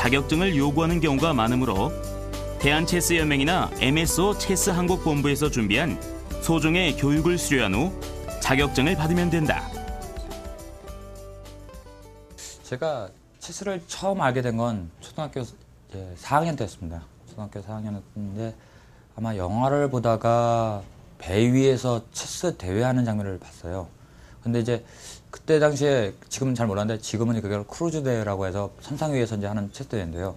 자격증을 요구하는 경우가 많으므로 대한체스연맹이나 MSO 체스한국본부에서 준비한 소정의 교육을 수료한 후 자격증을 받으면 된다. 제가 체스를 처음 알게 된 건 초등학교 4학년 때였습니다. 초등학교 4학년이었는데 아마 영화를 보다가 배 위에서 체스 대회하는 장면을 봤어요. 근데 이제 그때 당시에 지금은 잘 몰랐는데 지금은 그걸 크루즈 대회라고 해서 선상 위에서 이제 하는 체스 대회인데요.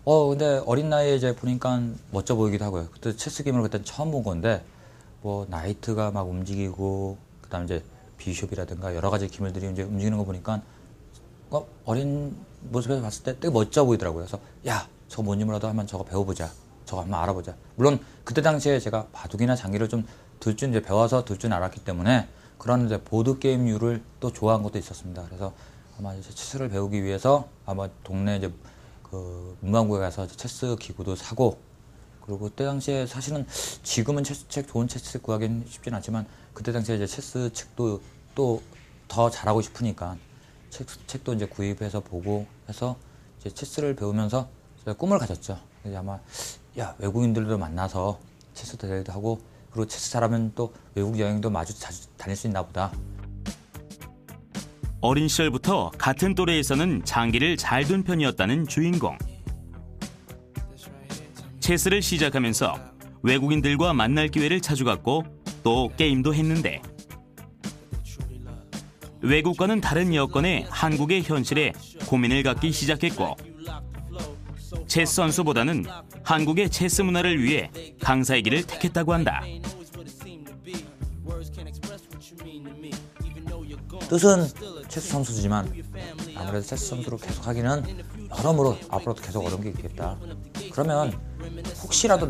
근데 어린 나이에 이제 보니까 멋져 보이기도 하고요. 그때 체스 기물을 그때 처음 본 건데 뭐 나이트가 막 움직이고 그다음 이제 비숍이라든가 여러 가지 기물들이 이제 움직이는 거 보니까 어린 모습에서 봤을 때 되게 멋져 보이더라고요. 그래서 야, 저거 뭔지 몰라도 한번 저거 배워보자. 저거 한번 알아보자. 물론 그때 당시에 제가 바둑이나 장기를 좀 둘 줄 이제 배워서 둘 줄 알았기 때문에 그런 이제 보드 게임류를 또 좋아한 것도 있었습니다. 그래서 아마 이제 체스를 배우기 위해서 아마 동네 이제 그 문방구에 가서 체스 기구도 사고 그리고 그때 당시에 사실은 지금은 체스책 좋은 체스책 구하기는 쉽진 않지만 그때 당시에 이제 체스 책도 또 더 잘하고 싶으니까 책도 이제 구입해서 보고 해서 이제 체스를 배우면서 제가 꿈을 가졌죠. 그래서 아마 외국인들도 만나서 체스 대회도 하고 그리고 체스 잘하면 또 외국 여행도 자주 다닐 수 있나 보다. 어린 시절부터 같은 또래에서는 장기를 잘 둔 편이었다는 주인공. 체스를 시작하면서 외국인들과 만날 기회를 자주 갖고 또 게임도 했는데 외국과는 다른 여건에 한국의 현실에 고민을 갖기 시작했고 체스 선수보다는 한국의 체스 문화를 위해 강사의 길을 택했다고 한다. 뜻은 체스 선수지만 아무래도 체스 선수로 계속 하기는 여러모로 앞으로도 계속 어려운 게 있겠다. 그러면 혹시라도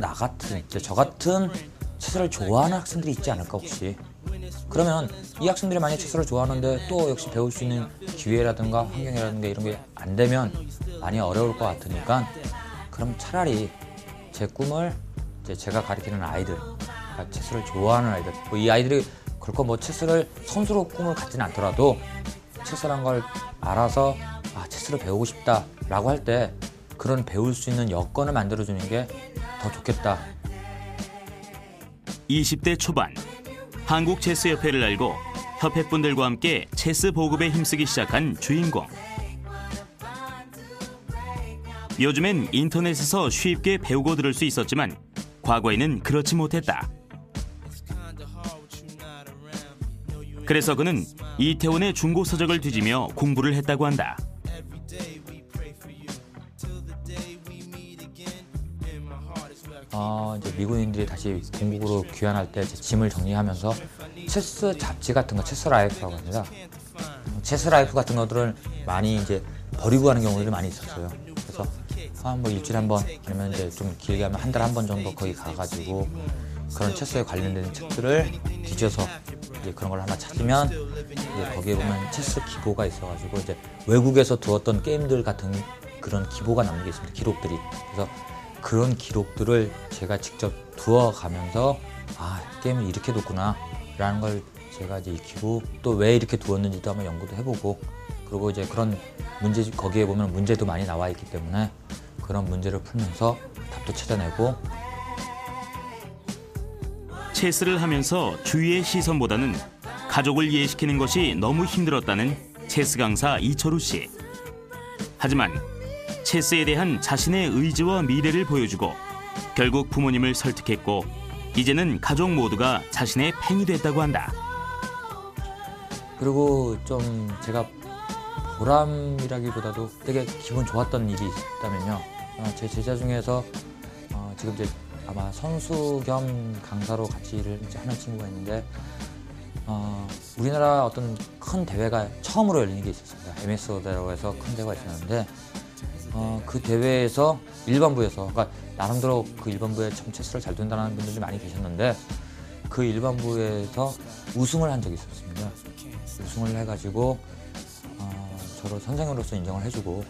저 같은 체스를 좋아하는 학생들이 있지 않을까 혹시. 그러면 이 학생들이 만약 체스를 좋아하는데 또 역시 배울 수 있는 기회라든가 환경이라든가 이런 게 안 되면 많이 어려울 것 같으니까 그럼 차라리 제 꿈을 제가 가르치는 아이들, 체스를 좋아하는 아이들, 이 아이들이 그렇고 체스를 선수로 꿈을 갖지는 않더라도 체스란 걸 알아서 체스를 배우고 싶다라고 할 때 그런 배울 수 있는 여건을 만들어주는 게 더 좋겠다. 20대 초반 한국체스협회를 알고 협회분들과 함께 체스 보급에 힘쓰기 시작한 주인공. 요즘엔 인터넷에서 쉽게 배우고 들을 수 있었지만 과거에는 그렇지 못했다. 그래서 그는 이태원의 중고서적을 뒤지며 공부를 했다고 한다. 이제 미국인들이 다시 본국으로 귀환할 때 짐을 정리하면서 체스 잡지 같은 거, 체스 라이프라고 합니다. 체스 라이프 같은 것들을 많이 이제 버리고 가는 경우들이 많이 있었어요. 그래서 뭐 일주일에 한 번, 아니면 이제 좀 길게 하면 한 달에 한 번 정도 거기 가가지고 그런 체스에 관련된 책들을 뒤져서 이제 그런 걸 하나 찾으면 이제 거기에 보면 체스 기보가 있어가지고 이제 외국에서 두었던 게임들 같은 그런 기보가 남는 게 있습니다. 기록들이. 그래서 그런 기록들을 제가 직접 두어가면서 게임을 이렇게 뒀구나 라는 걸 제가 이제 익히고 또 왜 이렇게 두었는지도 한번 연구도 해보고 그리고 이제 그런 문제 거기에 보면 문제도 많이 나와 있기 때문에 그런 문제를 풀면서 답도 찾아내고. 체스를 하면서 주위의 시선보다는 가족을 이해시키는 것이 너무 힘들었다는 체스 강사 이철우 씨. 하지만 체스에 대한 자신의 의지와 미래를 보여주고 결국 부모님을 설득했고 이제는 가족 모두가 자신의 팬이 됐다고 한다. 그리고 좀 제가 보람이라기보다도 되게 기분 좋았던 일이 있다면요. 제 제자 중에서 지금 이제 아마 선수 겸 강사로 같이 일을 이제 하는 친구가 있는데 우리나라 어떤 큰 대회가 처음으로 열리는 게 있었습니다. MSO라고 해서 큰 대회가 있었는데 그 대회에서 일반부에서 그러니까 나름대로 그 일반부에 참 체스를 잘 둔다는 분들이 많이 계셨는데 그 일반부에서 우승을 한 적이 있었습니다. 우승을 해가지고 저를 선생으로서 인정을 해주고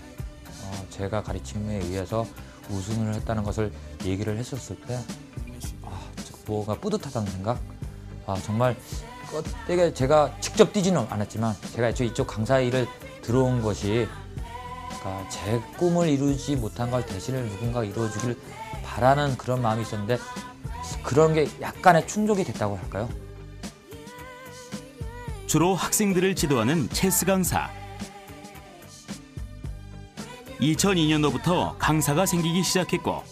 제가 가르침에 의해서 우승을 했다는 것을 얘기를 했었을 때 뭐가 뿌듯하다는 생각. 정말 되게 제가 직접 뛰지는 않았지만 제가 애초에 이쪽 강사 일을 들어온 것이 그러니까 제 꿈을 이루지 못한 걸 대신에 누군가 이루어주길 바라는 그런 마음이 있었는데 그런 게 약간의 충족이 됐다고 할까요? 주로 학생들을 지도하는 체스 강사. 2002년도부터 강사가 생기기 시작했고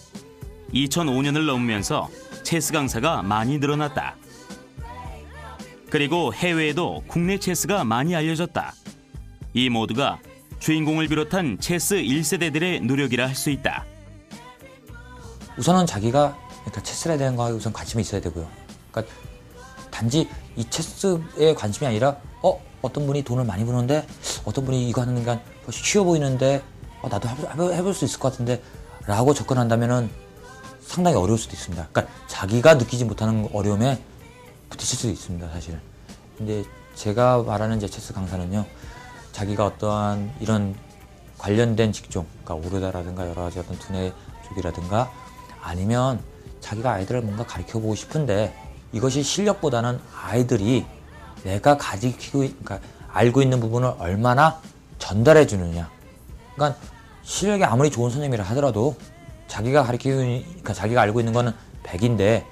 2005년을 넘으면서 체스 강사가 많이 늘어났다. 그리고 해외에도 국내 체스가 많이 알려졌다. 이 모두가 주인공을 비롯한 체스 1세대들의 노력이라 할 수 있다. 우선은 자기가 그러니까 체스에 대한 거에 우선 관심이 있어야 되고요. 그러니까 단지 이 체스에 관심이 아니라 어떤 분이 돈을 많이 버는데 어떤 분이 이거 하는 게 쉬워 보이는데 나도 해볼 수 있을 것 같은데 라고 접근한다면은 상당히 어려울 수도 있습니다. 그러니까 자기가 느끼지 못하는 어려움에 부딪힐 수도 있습니다, 사실. 근데 제가 말하는 제 체스 강사는요, 자기가 어떠한 이런 관련된 직종, 그러니까 오르다라든가 여러 가지 어떤 두뇌 쪽이라든가 아니면 자기가 아이들을 뭔가 가르쳐 보고 싶은데 이것이 실력보다는 아이들이 내가 그러니까 알고 있는 부분을 얼마나 전달해 주느냐. 그러니까 실력이 아무리 좋은 선생님이라 하더라도 자기가 그러니까 자기가 알고 있는 거는 100인데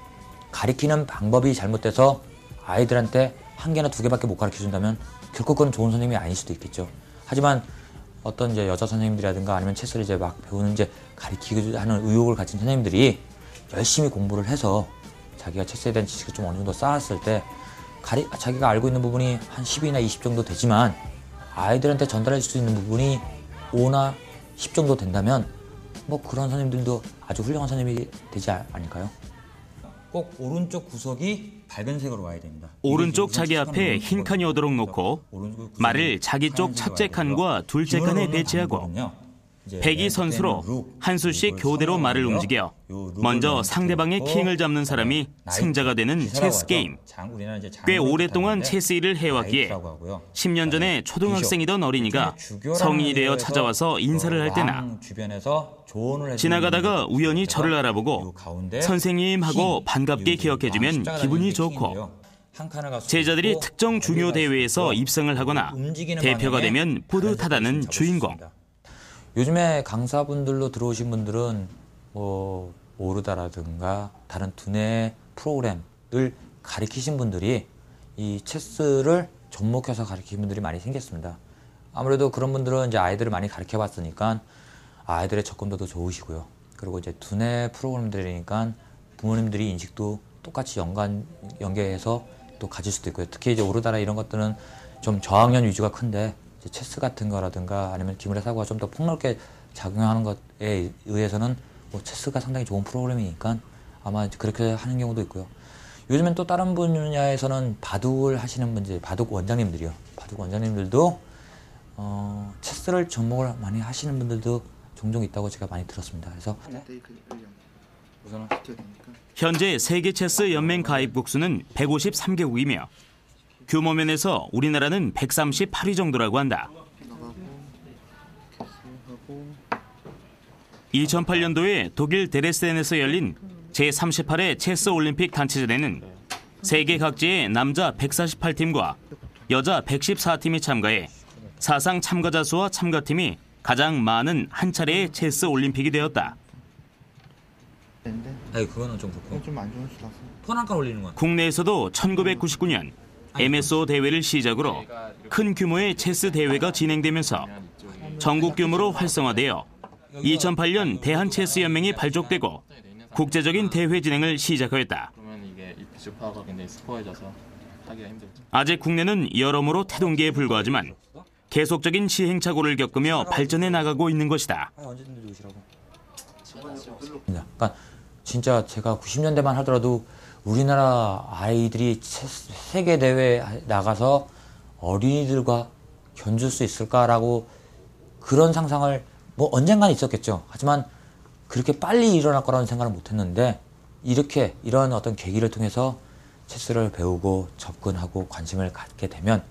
가르치는 방법이 잘못돼서 아이들한테 한 개나 두 개밖에 못 가르쳐 준다면 결코 그건 좋은 선생님이 아닐 수도 있겠죠. 하지만 어떤 이제 여자 선생님들이라든가 아니면 체스를 이제 막 배우는 이제 가르치기 하는 의욕을 가진 선생님들이 열심히 공부를 해서 자기가 체스에 대한 지식을 좀 어느 정도 쌓았을 때 자기가 알고 있는 부분이 한 10이나 20 정도 되지만 아이들한테 전달할 수 있는 부분이 5나 10 정도 된다면 뭐 그런 선생님들도 아주 훌륭한 선생님이 되지 않을까요? 꼭 오른쪽 구석이 밝은 색으로 와야 됩니다. 오른쪽 자기 앞에 흰 칸이 오도록 놓고 말을 자기 쪽 첫째 칸과 둘째 칸에 배치하고 백이 선수로 한 수씩 교대로 말을 움직여 먼저 상대방의 킹을 잡는 사람이 승자가 되는 체스 게임. 꽤 오랫동안 체스 일을 해왔기에 10년 전에 초등학생이던 어린이가 성인이 되어 찾아와서 인사를 할 때나 지나가다가 우연히 저를 알아보고 선생님 하고 반갑게 기억해주면 기분이 좋고 제자들이 특정 중요 대회에서 입상을 하거나 대표가 되면 뿌듯하다는 주인공. 요즘에 강사분들로 들어오신 분들은 뭐 오르다라든가 다른 두뇌 프로그램을 가르치신 분들이 이 체스를 접목해서 가르치는 분들이 많이 생겼습니다. 아무래도 그런 분들은 이제 아이들을 많이 가르쳐 봤으니까 아이들의 접근도도 좋으시고요. 그리고 이제 두뇌 프로그램들이니까 부모님들이 인식도 똑같이 연계해서 또 가질 수도 있고요. 특히 이제 오르다라 이런 것들은 좀 저학년 위주가 큰데 이제 체스 같은 거라든가 아니면 기물의 사고가 좀 더 폭넓게 작용하는 것에 의해서는 뭐 체스가 상당히 좋은 프로그램이니까 아마 그렇게 하는 경우도 있고요. 요즘엔 또 다른 분야에서는 바둑을 하시는 분들, 바둑 원장님들이요. 바둑 원장님들도 체스를 접목을 많이 하시는 분들도 종종 있다고 제가 많이 들었습니다. 그래서 현재 세계 체스 연맹 가입국 수는 153개국이며 규모 면에서 우리나라는 138위 정도라고 한다. 2008년도에 독일 데레스덴에서 열린 제38회 체스 올림픽 단체전에는 세계 각지의 남자 148팀과 여자 114팀이 참가해 사상 참가자 수와 참가팀이 가장 많은 한 차례의 체스 올림픽이 되었다. 그거는 좀 그렇고. 좀 안 좋은 수라서. 폰 한 칸 올리는 건. 국내에서도 1999년 MSO 대회를 시작으로 큰 규모의 체스 대회가 진행되면서 전국 규모로 활성화되어 2008년 대한체스연맹이 발족되고 국제적인 대회 진행을 시작하였다. 아직 국내는 여러모로 태동기에 불과하지만 계속적인 시행착오를 겪으며 발전해 나가고 있는 것이다. 그러니까 진짜 제가 90년대만 하더라도 우리나라 아이들이 세계 대회에 나가서 어린이들과 견줄 수 있을까라고 그런 상상을 뭐 언젠간 있었겠죠. 하지만 그렇게 빨리 일어날 거라는 생각을 못했는데 이렇게 이런 어떤 계기를 통해서 체스를 배우고 접근하고 관심을 갖게 되면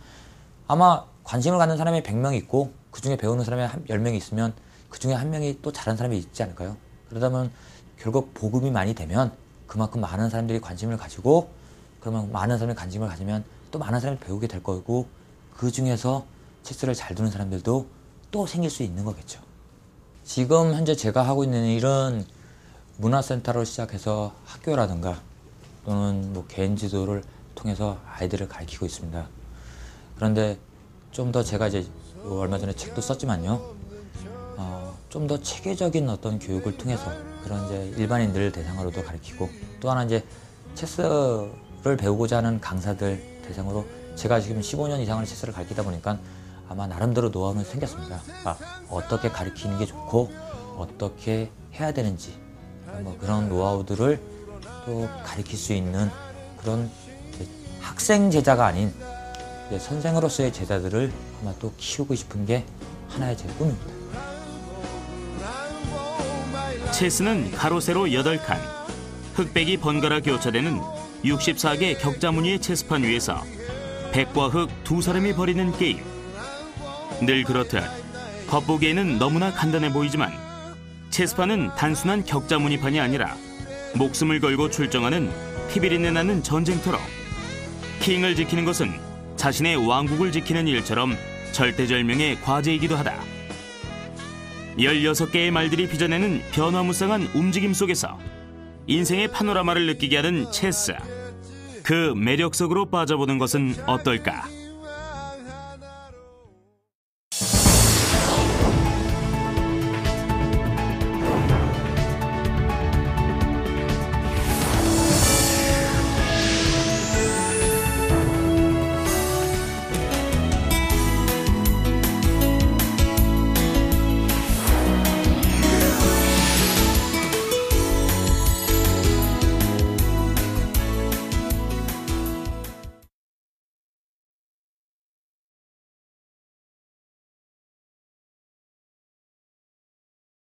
아마 관심을 갖는 사람이 100명 있고 그중에 배우는 사람이 10명이 있으면 그중에 한 명이 또 잘하는 사람이 있지 않을까요? 그러다 보면 결국 보급이 많이 되면 그만큼 많은 사람들이 관심을 가지고 그러면 많은 사람이 관심을 가지면 또 많은 사람이 배우게 될 거고 그 중에서 체스를 잘 두는 사람들도 또 생길 수 있는 거겠죠. 지금 현재 제가 하고 있는 일은 문화센터로 시작해서 학교라든가 또는 뭐 개인 지도를 통해서 아이들을 가르치고 있습니다. 그런데 좀 더 제가 이제 얼마 전에 책도 썼지만요. 좀 더 체계적인 어떤 교육을 통해서 그런 이제 일반인들 대상으로도 가르치고 또 하나 이제 체스를 배우고자 하는 강사들 대상으로 제가 지금 15년 이상을 체스를 가르치다 보니까 아마 나름대로 노하우는 생겼습니다. 어떻게 가르치는 게 좋고 어떻게 해야 되는지 뭐 그런 노하우들을 또 가르칠 수 있는 그런 학생 제자가 아닌 선생으로서의 제자들을 아마 또 키우고 싶은 게 하나의 제 꿈입니다. 체스는 가로 세로 8칸, 흑백이 번갈아 교차되는 64개 격자 무늬의 체스판 위에서 백과 흑 두 사람이 벌이는 게임. 늘 그렇듯 겉보기에는 너무나 간단해 보이지만 체스판은 단순한 격자 무늬판이 아니라 목숨을 걸고 출정하는 피비린내 나는 전쟁터로 킹을 지키는 것은 자신의 왕국을 지키는 일처럼 절대절명의 과제이기도 하다. 16개의 말들이 빚어내는 변화무쌍한 움직임 속에서 인생의 파노라마를 느끼게 하는 체스. 그 매력 속으로 빠져보는 것은 어떨까?